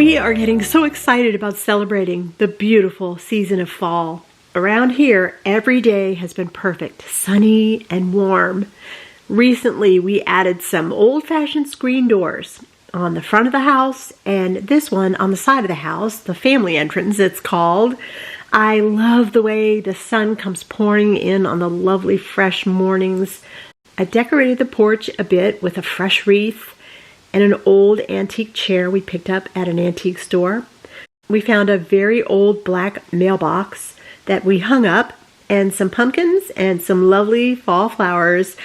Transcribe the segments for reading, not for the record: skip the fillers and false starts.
We are getting so excited about celebrating the beautiful season of fall. Around here, every day has been perfect, sunny and warm. Recently, we added some old-fashioned screen doors on the front of the house and this one on the side of the house, the family entrance it's called. I love the way the sun comes pouring in on the lovely fresh mornings. I decorated the porch a bit with a fresh wreath and an old antique chair we picked up at an antique store. We found a very old black mailbox that we hung up and some pumpkins and some lovely fall flowers.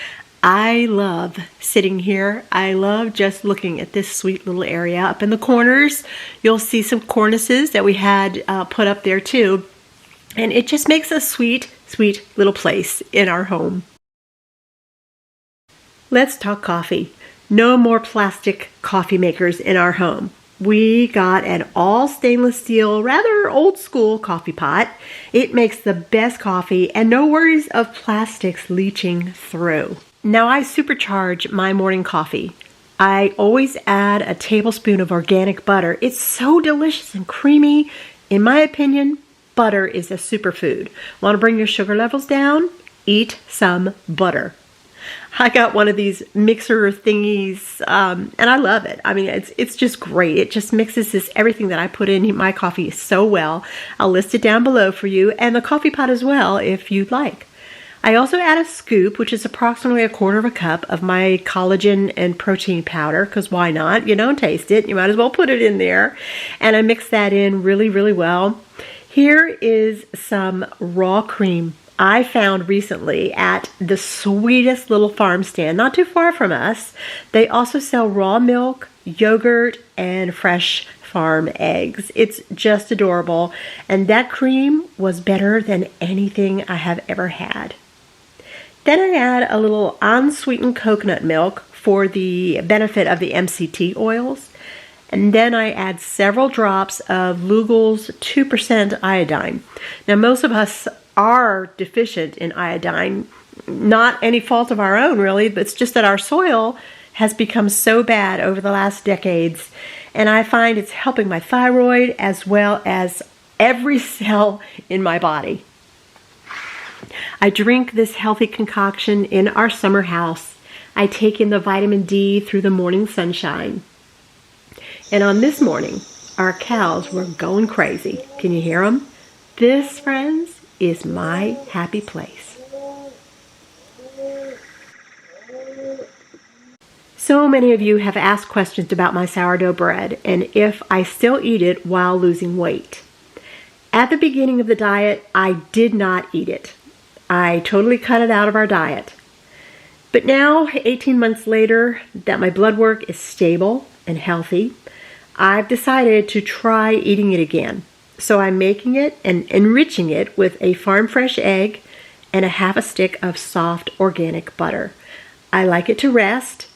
I love sitting here. I love just looking at this sweet little area. Up in the corners, you'll see some cornices that we had put up there too. And it just makes a sweet, sweet little place in our home. Let's talk coffee. No more plastic coffee makers in our home. We got an all stainless steel, rather old school coffee pot. It makes the best coffee and no worries of plastics leaching through. Now I supercharge my morning coffee. I always add a tablespoon of organic butter. It's so delicious and creamy. In my opinion, butter is a superfood. Want to bring your sugar levels down? Eat some butter. I got one of these mixer thingies, and I love it. I mean, it's just great. It just mixes everything that I put in my coffee so well. I'll list it down below for you, and the coffee pot as well, if you'd like. I also add a scoop, which is approximately a quarter of a cup of my collagen and protein powder, because why not? You don't taste it. You might as well put it in there. And I mix that in really, really well. Here is some raw cream I found recently at the sweetest little farm stand, not too far from us. They also sell raw milk, yogurt, and fresh farm eggs. It's just adorable. And that cream was better than anything I have ever had. Then I add a little unsweetened coconut milk for the benefit of the MCT oils. And then I add several drops of Lugel's 2% iodine. Now, most of us are deficient in iodine, not any fault of our own really, but it's just that our soil has become so bad over the last decades, and I find it's helping my thyroid as well as every cell in my body. I drink this healthy concoction in our summer house. I take in the vitamin D through the morning sunshine. And on this morning, our cows were going crazy. Can you hear them? This, friends, is my happy place. So many of you have asked questions about my sourdough bread and if I still eat it while losing weight. At the beginning of the diet, I did not eat it. I totally cut it out of our diet. But now, 18 months later, that my blood work is stable and healthy, I've decided to try eating it again. So I'm making it and enriching it with a farm fresh egg and a half a stick of soft organic butter. I like it to rest,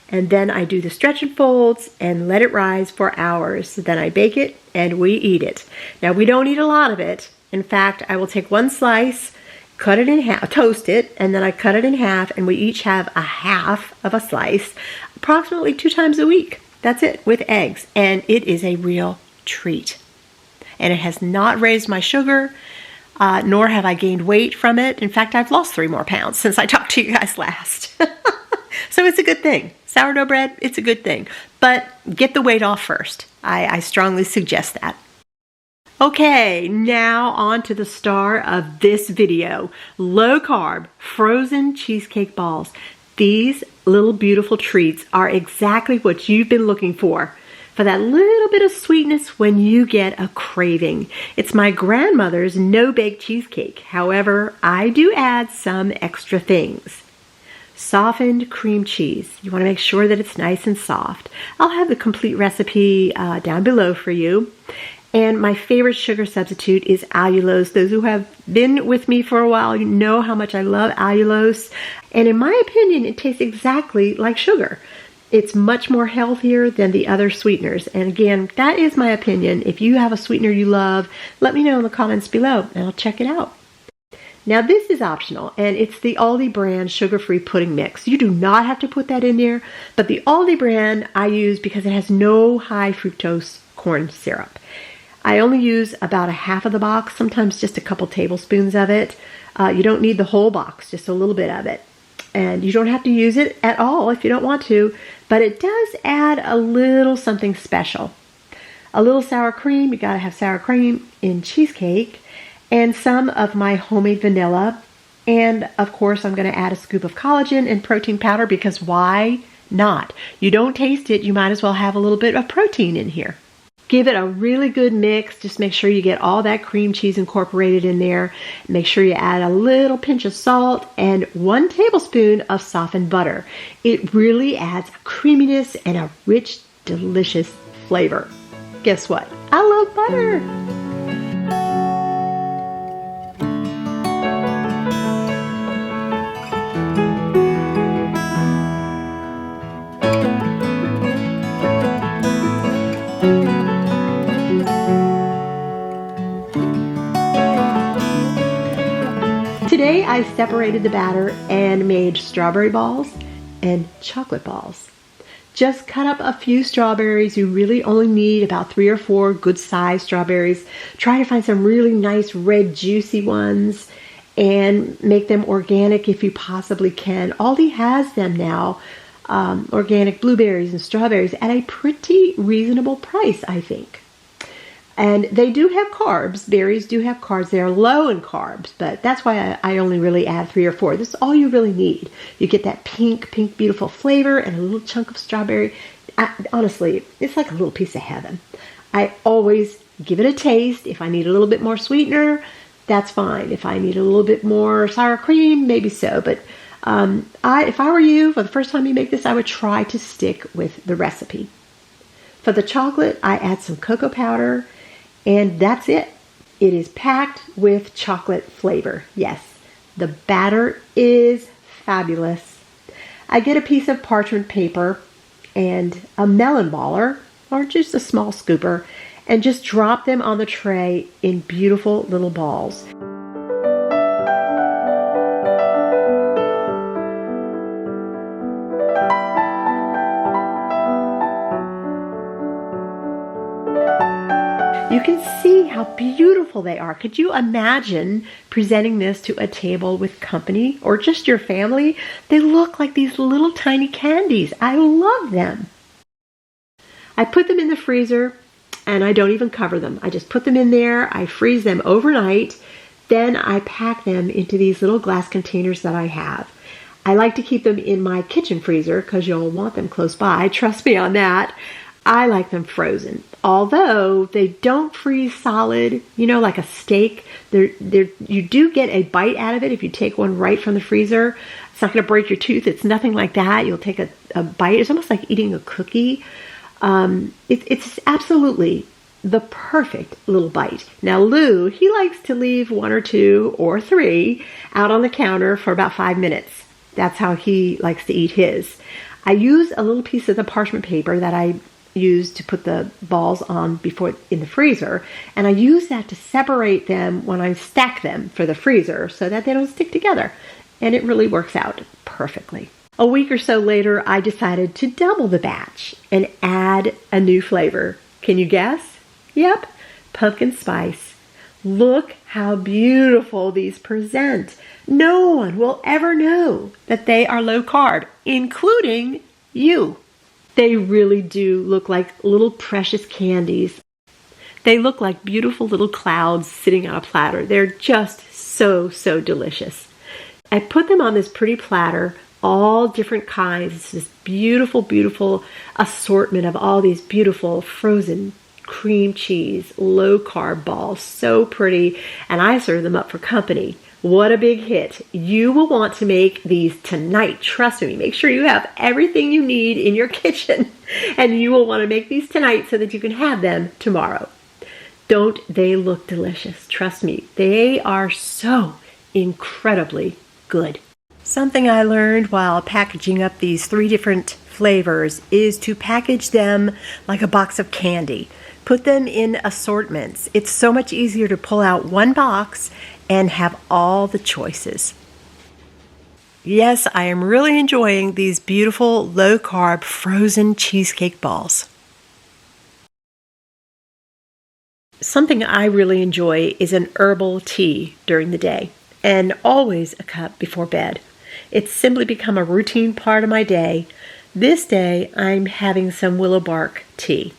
and then I do the stretch and folds and let it rise for hours. Then I bake it and we eat it. Now we don't eat a lot of it. In fact, I will take one slice, cut it in half, toast it, and then I cut it in half, and we each have a half of a slice approximately 2 times a week. That's it, with eggs, and it is a real treat. And it has not raised my sugar, nor have I gained weight from it. In fact, I've lost 3 more pounds since I talked to you guys last. So it's a good thing. Sourdough bread, it's a good thing. But get the weight off first. I strongly suggest that. Okay, now on to the star of this video. Low-carb frozen cheesecake balls. These little beautiful treats are exactly what you've been looking for that little bit of sweetness when you get a craving. It's my grandmother's no-bake cheesecake. However, I do add some extra things. Softened cream cheese. You want to make sure that it's nice and soft. I'll have the complete recipe down below for you. And my favorite sugar substitute is allulose. Those who have been with me for a while, you know how much I love allulose. And in my opinion, it tastes exactly like sugar. It's much more healthier than the other sweeteners. And again, that is my opinion. If you have a sweetener you love, let me know in the comments below and I'll check it out. Now this is optional, and it's the Aldi brand sugar-free pudding mix. You do not have to put that in there, but the Aldi brand I use because it has no high fructose corn syrup. I only use about a half of the box, sometimes just a couple tablespoons of it. You don't need the whole box, just a little bit of it. And you don't have to use it at all if you don't want to, but it does add a little something special. A little sour cream, you gotta have sour cream in cheesecake, and some of my homemade vanilla. And of course, I'm gonna add a scoop of collagen and protein powder because why not? You don't taste it, you might as well have a little bit of protein in here. Give it a really good mix. Just make sure you get all that cream cheese incorporated in there. Make sure you add a little pinch of salt and 1 tablespoon of softened butter. It really adds a creaminess and a rich, delicious flavor. Guess what? I love butter. Today I separated the batter and made strawberry balls and chocolate balls. Just cut up a few strawberries. You really only need about 3 or 4 good sized strawberries. Try to find some really nice red juicy ones and make them organic if you possibly can. Aldi has them now, organic blueberries and strawberries at a pretty reasonable price, I think. And they do have carbs. Berries do have carbs. They're low in carbs, but that's why I only really add 3 or 4. This is all you really need. You get that pink, beautiful flavor and a little chunk of strawberry. Honestly, it's like a little piece of heaven. I always give it a taste. If I need a little bit more sweetener, that's fine. If I need a little bit more sour cream, maybe so. But if I were you, for the first time you make this, I would try to stick with the recipe. For the chocolate, I add some cocoa powder. And that's it. It is packed with chocolate flavor. Yes, the batter is fabulous. I get a piece of parchment paper and a melon baller, or just a small scooper, and just drop them on the tray in beautiful little balls. You can see how beautiful they are. Could you imagine presenting this to a table with company or just your family? They look like these little tiny candies. I love them. I put them in the freezer and I don't even cover them. I just put them in there. I freeze them overnight. Then I pack them into these little glass containers that I have. I like to keep them in my kitchen freezer because you'll want them close by. Trust me on that. I like them frozen. Although they don't freeze solid, you know, like a steak. You do get a bite out of it if you take one right from the freezer. It's not going to break your tooth. It's nothing like that. You'll take a bite. It's almost like eating a cookie. It's absolutely the perfect little bite. Now, Lou, he likes to leave 1 or 2 or 3 out on the counter for about 5 minutes. That's how he likes to eat his. I use a little piece of the parchment paper that I use to put the balls on before in the freezer, and I use that to separate them when I stack them for the freezer so that they don't stick together, and it really works out perfectly. A week or so later, I decided to double the batch and add a new flavor. Can you guess? Yep, pumpkin spice. Look how beautiful these present. No one will ever know that they are low carb, including you. They really do look like little precious candies. They look like beautiful little clouds sitting on a platter. They're just so delicious. I put them on this pretty platter, all different kinds. It's this beautiful assortment of all these beautiful frozen cream cheese, low carb balls. So pretty. And I serve them up for company. What a big hit. You will want to make these tonight. Trust me. Make sure you have everything you need in your kitchen. And you will want to make these tonight so that you can have them tomorrow. Don't they look delicious? Trust me. They are so incredibly good. Something I learned while packaging up these 3 different flavors is to package them like a box of candy. Put them in assortments. It's so much easier to pull out one box and have all the choices. Yes, I am really enjoying these beautiful low-carb frozen cheesecake balls. Something I really enjoy is an herbal tea during the day, and always a cup before bed. It's simply become a routine part of my day. This day, I'm having some willow bark tea.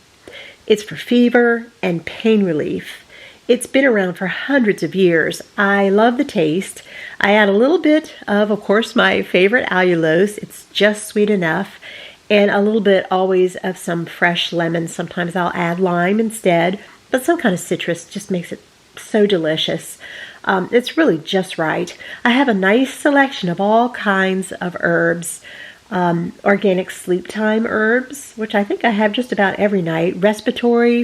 It's for fever and pain relief. It's been around for hundreds of years. I love the taste. I add a little bit of course, my favorite allulose. It's just sweet enough. And a little bit always of some fresh lemon. Sometimes I'll add lime instead. But some kind of citrus just makes it so delicious. It's really just right. I have a nice selection of all kinds of herbs. Organic sleep time herbs, which I think I have just about every night. Respiratory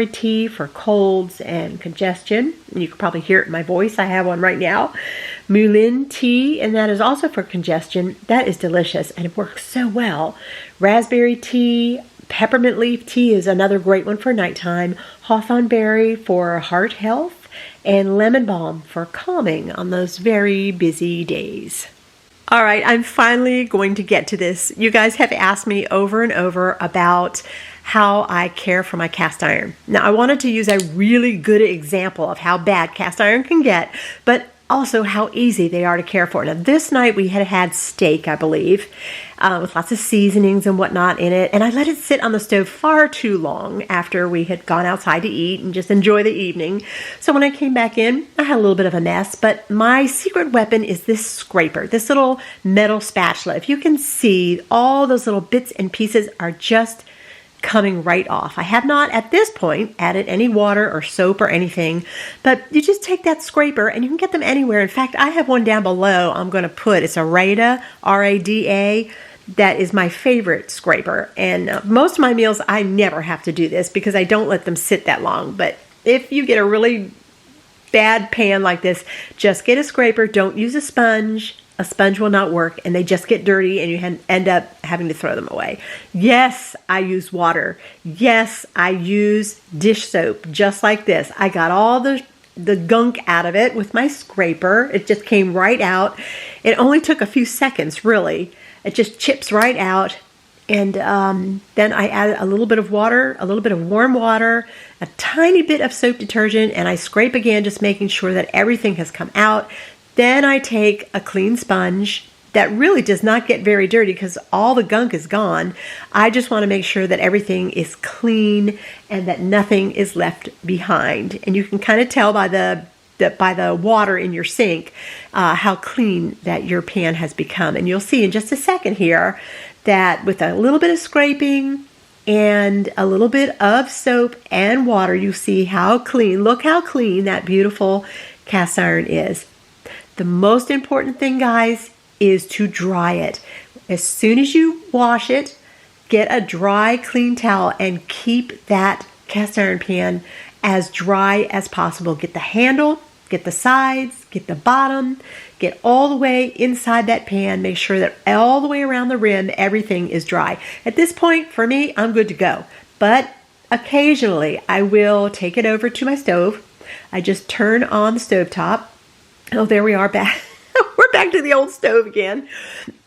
tea for colds and congestion. You can probably hear it in my voice. I have one right now. Melon tea, and that is also for congestion. That is delicious, and it works so well. Raspberry tea. Peppermint leaf tea is another great one for nighttime. Hawthorn berry for heart health. And lemon balm for calming on those very busy days. All right, I'm finally going to get to this. You guys have asked me over and over about how I care for my cast iron. Now, I wanted to use a really good example of how bad cast iron can get, but also how easy they are to care for. Now, this night we had steak, I believe, with lots of seasonings and whatnot in it, and I let it sit on the stove far too long after we had gone outside to eat and just enjoy the evening. So when I came back in, I had a little bit of a mess, but my secret weapon is this scraper, this little metal spatula. If you can see, all those little bits and pieces are just coming right off. I have not at this point added any water or soap or anything, but you just take that scraper and you can get them anywhere. In fact, I have one down below I'm going to put. It's a Rada, R-A-D-A. That is my favorite scraper. And most of my meals, I never have to do this because I don't let them sit that long. But if you get a really bad pan like this, just get a scraper. Don't use a sponge. A sponge will not work, and they just get dirty, and you end up having to throw them away. Yes, I use water. Yes, I use dish soap, just like this. I got all the gunk out of it with my scraper. It just came right out. It only took a few seconds, really. It just chips right out. And then I add a little bit of water, a little bit of warm water, a tiny bit of soap detergent, and I scrape again, just making sure that everything has come out. Then I take a clean sponge that really does not get very dirty because all the gunk is gone. I just want to make sure that everything is clean and that nothing is left behind. And you can kind of tell by the water in your sink how clean that your pan has become. And you'll see in just a second here that with a little bit of scraping and a little bit of soap and water, you see how clean, look how clean that beautiful cast iron is. The most important thing, guys, is to dry it. As soon as you wash it, get a dry, clean towel and keep that cast iron pan as dry as possible. Get the handle, get the sides, get the bottom, get all the way inside that pan. Make sure that all the way around the rim, everything is dry. At this point, for me, I'm good to go. But occasionally, I will take it over to my stove. I just turn on the stovetop. Oh, there we are back. We're back to the old stove again.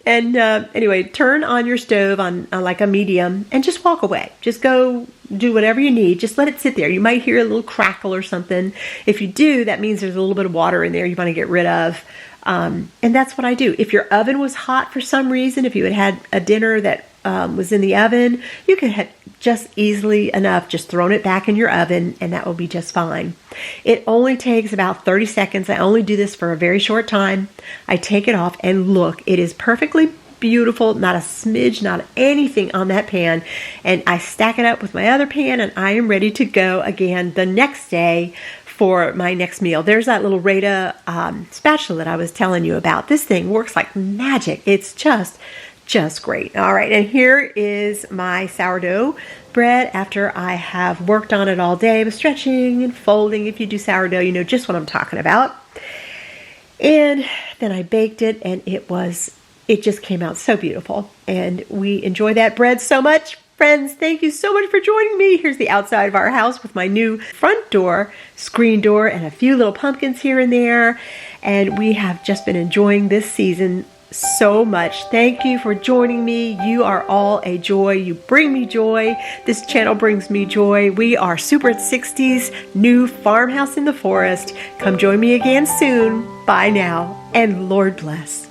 And anyway, turn on your stove on like a medium and just walk away. Just go do whatever you need. Just let it sit there. You might hear a little crackle or something. If you do, that means there's a little bit of water in there you want to get rid of. And that's what I do. If your oven was hot for some reason, if you had a dinner that was in the oven, you could have just easily enough just thrown it back in your oven and that will be just fine. It only takes about 30 seconds. I only do this for a very short time. I take it off and look, it is perfectly beautiful, not a smidge, not anything on that pan. And I stack it up with my other pan and I am ready to go again the next day for my next meal. There's that little Rada spatula that I was telling you about. This thing works like magic. It's just great. All right, and here is my sourdough bread after I have worked on it all day. I was stretching and folding. If you do sourdough, you know just what I'm talking about. And then I baked it, and it just came out so beautiful. And we enjoy that bread so much. Friends, thank you so much for joining me. Here's the outside of our house with my new front door, screen door, and a few little pumpkins here and there. And we have just been enjoying this season so much. Thank you for joining me. You are all a joy. You bring me joy. This channel brings me joy. We are Super 60s new farmhouse in the forest. Come join me again soon. Bye now, and Lord bless.